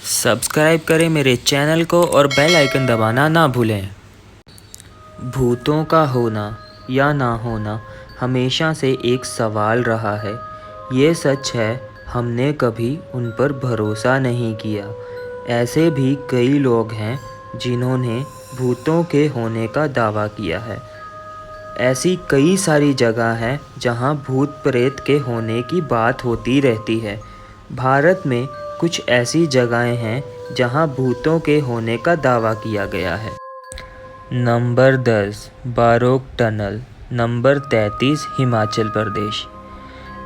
Subscribe करें मेरे channel को और बेल आइकन दबाना ना भूलें। भूतों का होना या ना होना हमेशा से एक सवाल रहा है। ये सच है, हमने कभी उन पर भरोसा नहीं किया। ऐसे भी कई लोग हैं जिन्होंने भूतों के होने का दावा किया है। ऐसी कई सारी जगह हैं जहां भूत प्रेत के होने की बात होती रहती है। भारत में कुछ ऐसी जगहें हैं जहां भूतों के होने का दावा किया गया है। Number 10 Barog tunnel, number 33 Himachal Pradesh.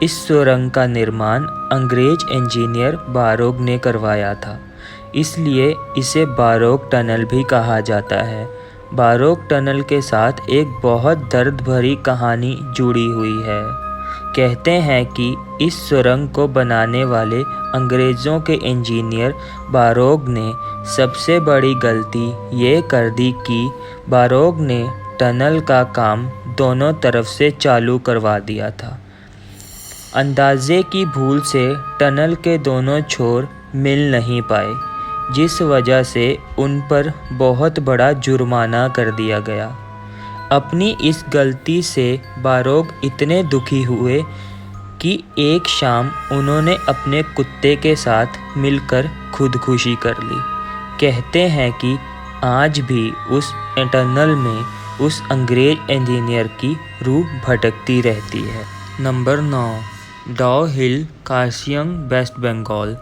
इस सुरंग का निर्माण अंग्रेज इंजीनियर बारोक ने करवाया था, इसलिए इसे बारोक टनल भी कहा जाता है। बारोक टनल के साथ एक बहुत दर्द भरी कहानी जुड़ी हुई है। कहते हैं कि इस सुरंग को बनाने वाले अंग्रेज़ों के इंजीनियर बारोक ने सबसे बड़ी गलती ये कर दी कि बारोक ने टनल का काम दोनों तरफ से चालू करवा दिया था। अंदाजे की भूल से टनल के दोनों छोर मिल नहीं पाए, जिस वजह से उन पर बहुत बड़ा जुर्माना कर दिया गया। अपनी इस गलती से बारोक इतने दुखी हुए कि एक शाम उन्होंने अपने कुत्ते के साथ मिलकर खुदकुशी कर ली। कहते हैं कि आज भी उस टनल में उस अंग्रेज इंजीनियर की रूह भटकती रहती है। नंबर 9 डाउ हिल, कार्सियंग, वेस्ट बंगाल।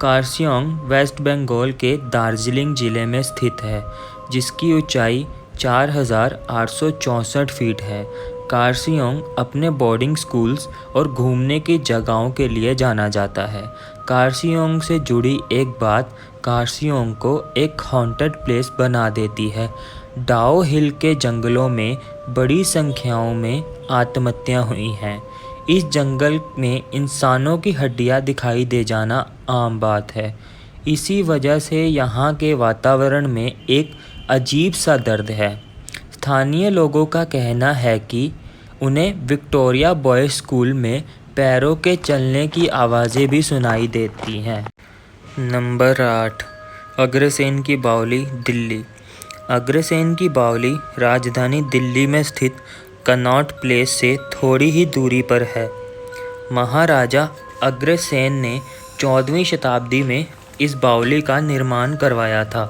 कार्सियंग वेस्ट बंगाल के दार्जिलिंग ज़िले में स्थित है, जिसकी ऊंचाई 4,864 फीट है। कार्सियंग अपने बोर्डिंग स्कूल्स और घूमने की जगहों के लिए जाना जाता है। कार्सियंग से जुड़ी एक बात कार्सियंग को एक हॉन्टेड प्लेस बना देती है। डाउ हिल के जंगलों में बड़ी संख्याओं में आत्महत्याएं हुई हैं। इस जंगल में इंसानों की हड्डियां दिखाई दे जाना आम बात है। इसी वजह से यहाँ के वातावरण में एक अजीब सा दर्द है। स्थानीय लोगों का कहना है कि उन्हें विक्टोरिया बॉयज़ स्कूल में पैरों के चलने की आवाज़ें भी सुनाई देती हैं। नंबर 8 अग्रसेन की बावली, दिल्ली। अग्रसेन की बावली राजधानी दिल्ली में स्थित कनॉट प्लेस से थोड़ी ही दूरी पर है। महाराजा अग्रसेन ने 14वीं शताब्दी में इस बावली का निर्माण करवाया था।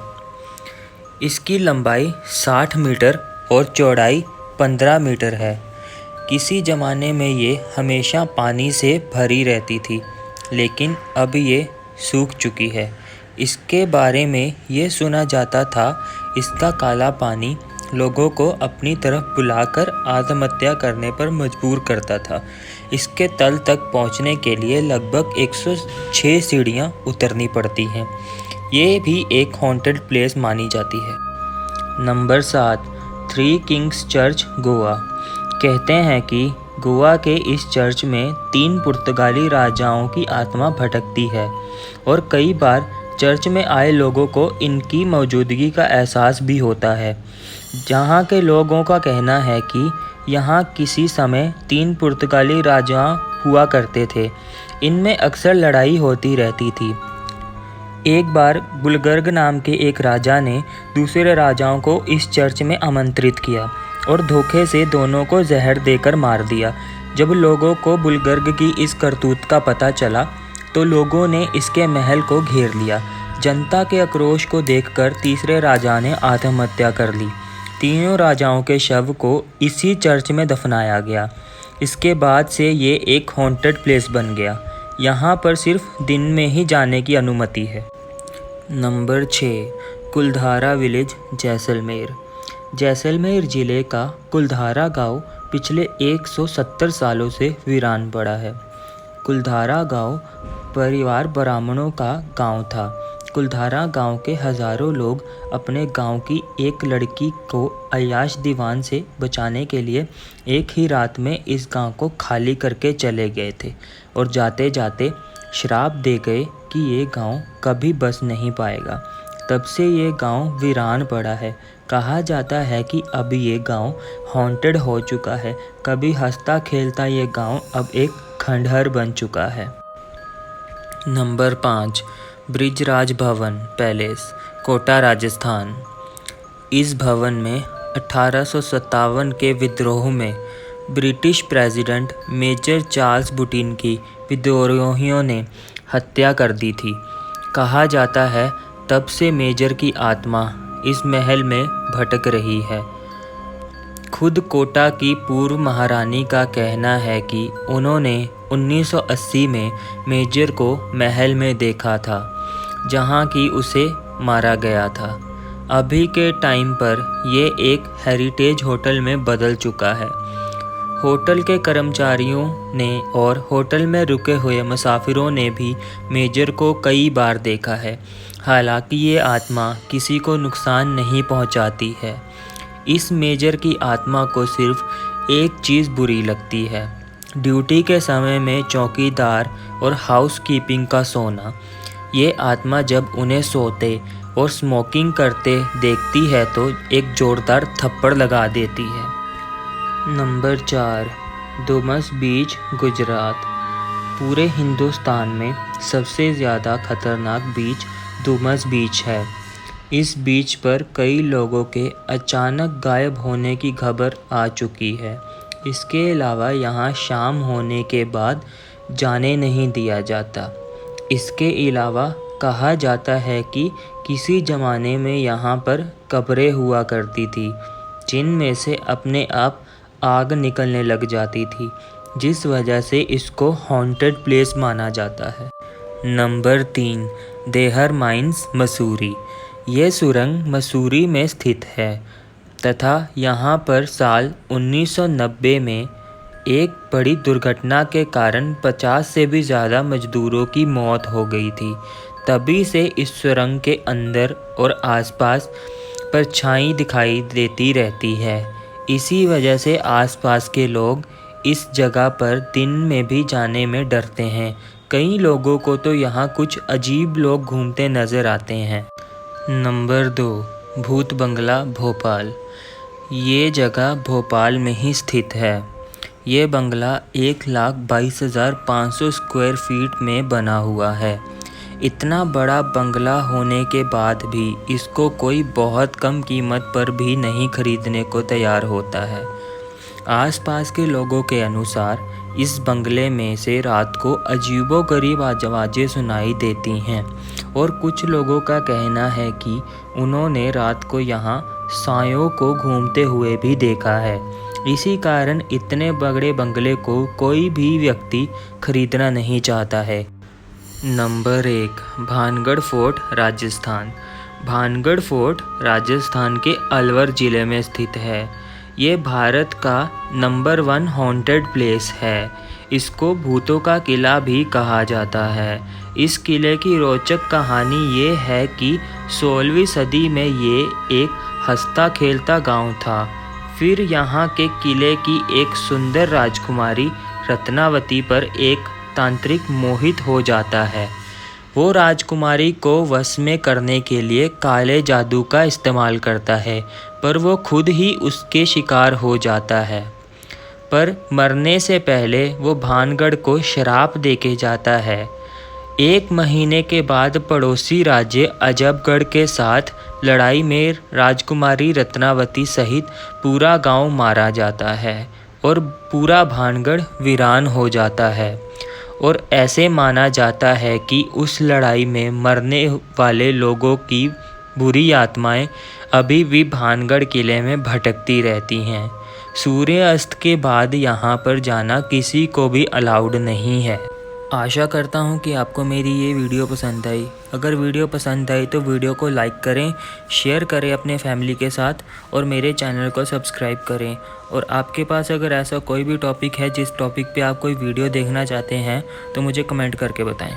इसकी लंबाई 60 मीटर और चौड़ाई 15 मीटर है। किसी ज़माने में ये हमेशा पानी से भरी रहती थी, लेकिन अब ये सूख चुकी है। इसके बारे में ये सुना जाता था, इसका काला पानी लोगों को अपनी तरफ बुलाकर आत्महत्या करने पर मजबूर करता था। इसके तल तक पहुंचने के लिए लगभग 106 सीढ़ियां उतरनी पड़ती हैं। ये भी एक हॉन्टेड प्लेस मानी जाती है। Number 7 three Kings church, Goa. कहते हैं कि गोवा के इस चर्च में 3 पुर्तगाली राजाओं की आत्मा भटकती है और कई बार चर्च में आए लोगों को इनकी मौजूदगी का एहसास भी होता है। जहाँ के लोगों का कहना है कि यहाँ किसी समय 3 पुर्तगाली राजा हुआ करते थे। इनमें अक्सर लड़ाई होती रहती थी। एक बार बुलगर्ग नाम के एक राजा ने दूसरे राजाओं को इस चर्च में आमंत्रित किया और धोखे से दोनों को जहर देकर मार दिया। जब लोगों को बुलगर्ग की इस करतूत का पता चला तो लोगों ने इसके महल को घेर लिया। जनता के आक्रोश को देखकर तीसरे राजा ने आत्महत्या कर ली। तीनों राजाओं के शव को इसी चर्च में दफनाया गया। इसके बाद से ये एक हॉन्टेड प्लेस बन गया। यहाँ पर सिर्फ दिन में ही जाने की अनुमति है। नंबर 6 कुलधारा विलेज, जैसलमेर। जैसलमेर ज़िले का कुलधारा गांव पिछले 170 सालों से वीरान पड़ा है। कुलधारा गांव परिवार ब्राह्मणों का गांव था। कुलधारा गांव के हज़ारों लोग अपने गांव की एक लड़की को अय्याश दीवान से बचाने के लिए एक ही रात में इस गांव को खाली करके चले गए थे और जाते जाते श्राप दे गए कि ये गांव कभी बस नहीं पाएगा। तब से ये गांव वीरान पड़ा है। कहा जाता है कि अब ये गांव हॉन्टेड हो चुका है। कभी हंसता खेलता ये गांव अब एक खंडहर बन चुका है। नंबर 5 ब्रिजराज भवन पैलेस, कोटा, राजस्थान। इस भवन में 1857 के विद्रोह में ब्रिटिश प्रेसिडेंट मेजर चार्ल्स बुटिन की विद्रोहियों ने हत्या कर दी थी। कहा जाता है तब से मेजर की आत्मा इस महल में भटक रही है। खुद कोटा की पूर्व महारानी का कहना है कि उन्होंने 1980 में मेजर को महल में देखा था, जहां कि उसे मारा गया था। अभी के टाइम पर ये एक हेरिटेज होटल में बदल चुका है। होटल के कर्मचारियों ने और होटल में रुके हुए मुसाफिरों ने भी मेजर को कई बार देखा है। हालांकि ये आत्मा किसी को नुकसान नहीं पहुंचाती है। इस मेजर की आत्मा को सिर्फ एक चीज़ बुरी लगती है, ड्यूटी के समय में चौकीदार और हाउसकीपिंग का सोना। ये आत्मा जब उन्हें सोते और स्मोकिंग करते देखती है तो एक जोरदार थप्पड़ लगा देती है। नंबर 4, डुमस बीच, गुजरात। पूरे हिंदुस्तान में सबसे ज़्यादा खतरनाक बीच डुमस बीच है। इस बीच पर कई लोगों के अचानक गायब होने की खबर आ चुकी है। इसके अलावा यहाँ शाम होने के बाद जाने नहीं दिया जाता। इसके अलावा कहा जाता है कि किसी ज़माने में यहाँ पर कब्रें हुआ करती थी, जिनमें से अपने आप आग निकलने लग जाती थी, जिस वजह से इसको हॉन्टेड प्लेस माना जाता है। Number 3, there mines, Mussoorie. ये सुरंग मसूरी में स्थित है तथा यहाँ पर साल 1990 में एक बड़ी दुर्घटना के कारण 50 से भी ज़्यादा मजदूरों की मौत हो गई थी। तभी से इस सुरंग के अंदर और आसपास परछाई दिखाई देती रहती है। इसी वजह से आसपास के लोग इस जगह पर दिन में भी जाने में डरते हैं। कई लोगों को तो यहाँ कुछ अजीब लोग घूमते नज़र आते हैं। नंबर 2, भूत बंगला, भोपाल। ये जगह भोपाल में ही स्थित है। ये बंगला 1,22,500 स्क्वायर फीट में बना हुआ है। इतना बड़ा बंगला होने के बाद भी इसको कोई बहुत कम कीमत पर भी नहीं खरीदने को तैयार होता है। आसपास के लोगों के अनुसार इस बंगले में से रात को अजीबोगरीब आवाज़ें सुनाई देती हैं और कुछ लोगों का कहना है कि उन्होंने रात को यहाँ सायों को घूमते हुए भी देखा है। इसी कारण इतने बड़े बंगले को कोई भी व्यक्ति खरीदना नहीं चाहता है। Number 1, Bhangarh fort, Rajasthan. Bhangarh fort Rajasthan के अलवर ज़िले में स्थित है। ये भारत का नंबर 1 हॉन्टेड प्लेस है। इसको भूतों का किला भी कहा जाता है। इस किले की रोचक कहानी ये है कि 16वीं सदी में ये एक हंसता खेलता गांव था। फिर यहाँ के किले की एक सुंदर राजकुमारी रत्नावती पर एक तांत्रिक मोहित हो जाता है। वो राजकुमारी को वश में करने के लिए काले जादू का इस्तेमाल करता है, पर वो खुद ही उसके शिकार हो जाता है। पर मरने से पहले वो भानगढ़ को श्राप देके जाता है। 1 महीने के बाद पड़ोसी राज्य अजबगढ़ के साथ लड़ाई में राजकुमारी रत्नावती सहित पूरा गांव मारा जाता है और पूरा भानगढ़ वीरान हो जाता है। और ऐसे माना जाता है कि उस लड़ाई में मरने वाले लोगों की बुरी आत्माएं अभी भी भानगढ़ किले में भटकती रहती हैं। सूर्यास्त के बाद यहाँ पर जाना किसी को भी अलाउड नहीं है। आशा करता हूँ कि आपको मेरी ये वीडियो पसंद आई। अगर वीडियो पसंद आई तो वीडियो को लाइक करें, शेयर करें अपने फैमिली के साथ और मेरे चैनल को सब्सक्राइब करें। और आपके पास अगर ऐसा कोई भी टॉपिक है जिस टॉपिक पे आप कोई वीडियो देखना चाहते हैं तो मुझे कमेंट करके बताएं।